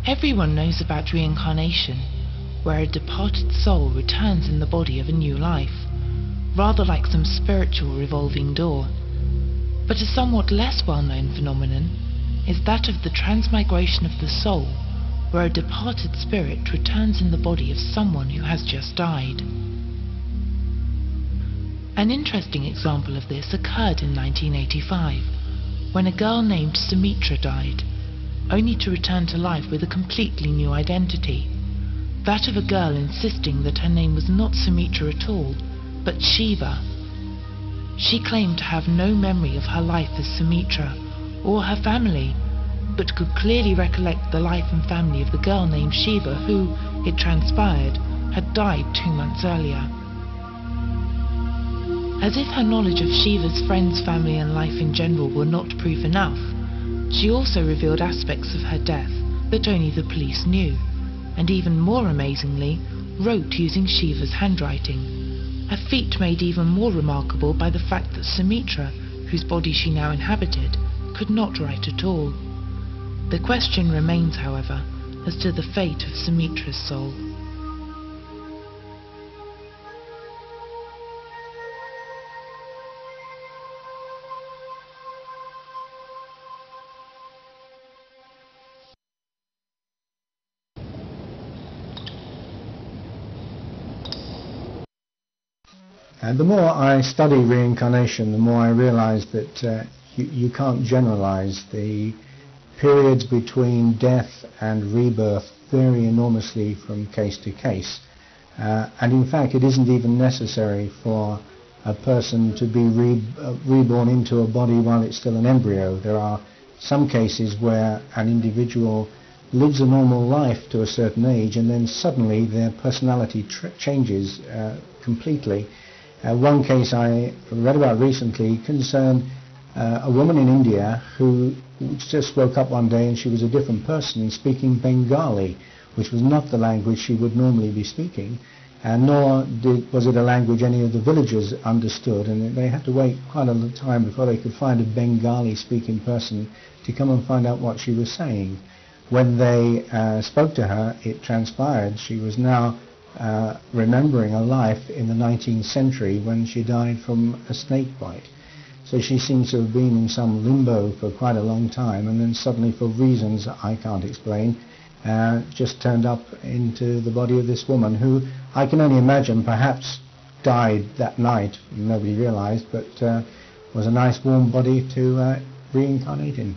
Everyone knows about reincarnation, where a departed soul returns in the body of a new life, rather like some spiritual revolving door. But a somewhat less well-known phenomenon is that of the transmigration of the soul, where a departed spirit returns in the body of someone who has just died. An interesting example of this occurred in 1985, when a girl named Sumitra died, only to return to life with a completely new identity, that of a girl insisting that her name was not Sumitra at all, but Shiva. She claimed to have no memory of her life as Sumitra or her family, but could clearly recollect the life and family of the girl named Shiva who, it transpired, had died 2 months earlier. As if her knowledge of Shiva's friends, family and life in general were not proof enough, she also revealed aspects of her death that only the police knew, and even more amazingly, wrote using Shiva's handwriting, a feat made even more remarkable by the fact that Sumitra, whose body she now inhabited, could not write at all. The question remains, however, as to the fate of Sumitra's soul. And the more I study reincarnation, the more I realize that you can't generalize. The periods between death and rebirth vary enormously from case to case. And in fact, it isn't even necessary for a person to be reborn into a body while it's still an embryo. There are some cases where an individual lives a normal life to a certain age and then suddenly their personality changes completely. One case I read about recently concerned a woman in India who just woke up one day and she was a different person, speaking Bengali, which was not the language she would normally be speaking, and nor was it a language any of the villagers understood, and they had to wait quite a long time before they could find a Bengali-speaking person to come and find out what she was saying. When they spoke to her, it transpired she was now remembering a life in the 19th century when she died from a snake bite. So she seems to have been in some limbo for quite a long time, and then suddenly, for reasons I can't explain, just turned up into the body of this woman who I can only imagine perhaps died that night, nobody realized, but was a nice warm body to reincarnate in.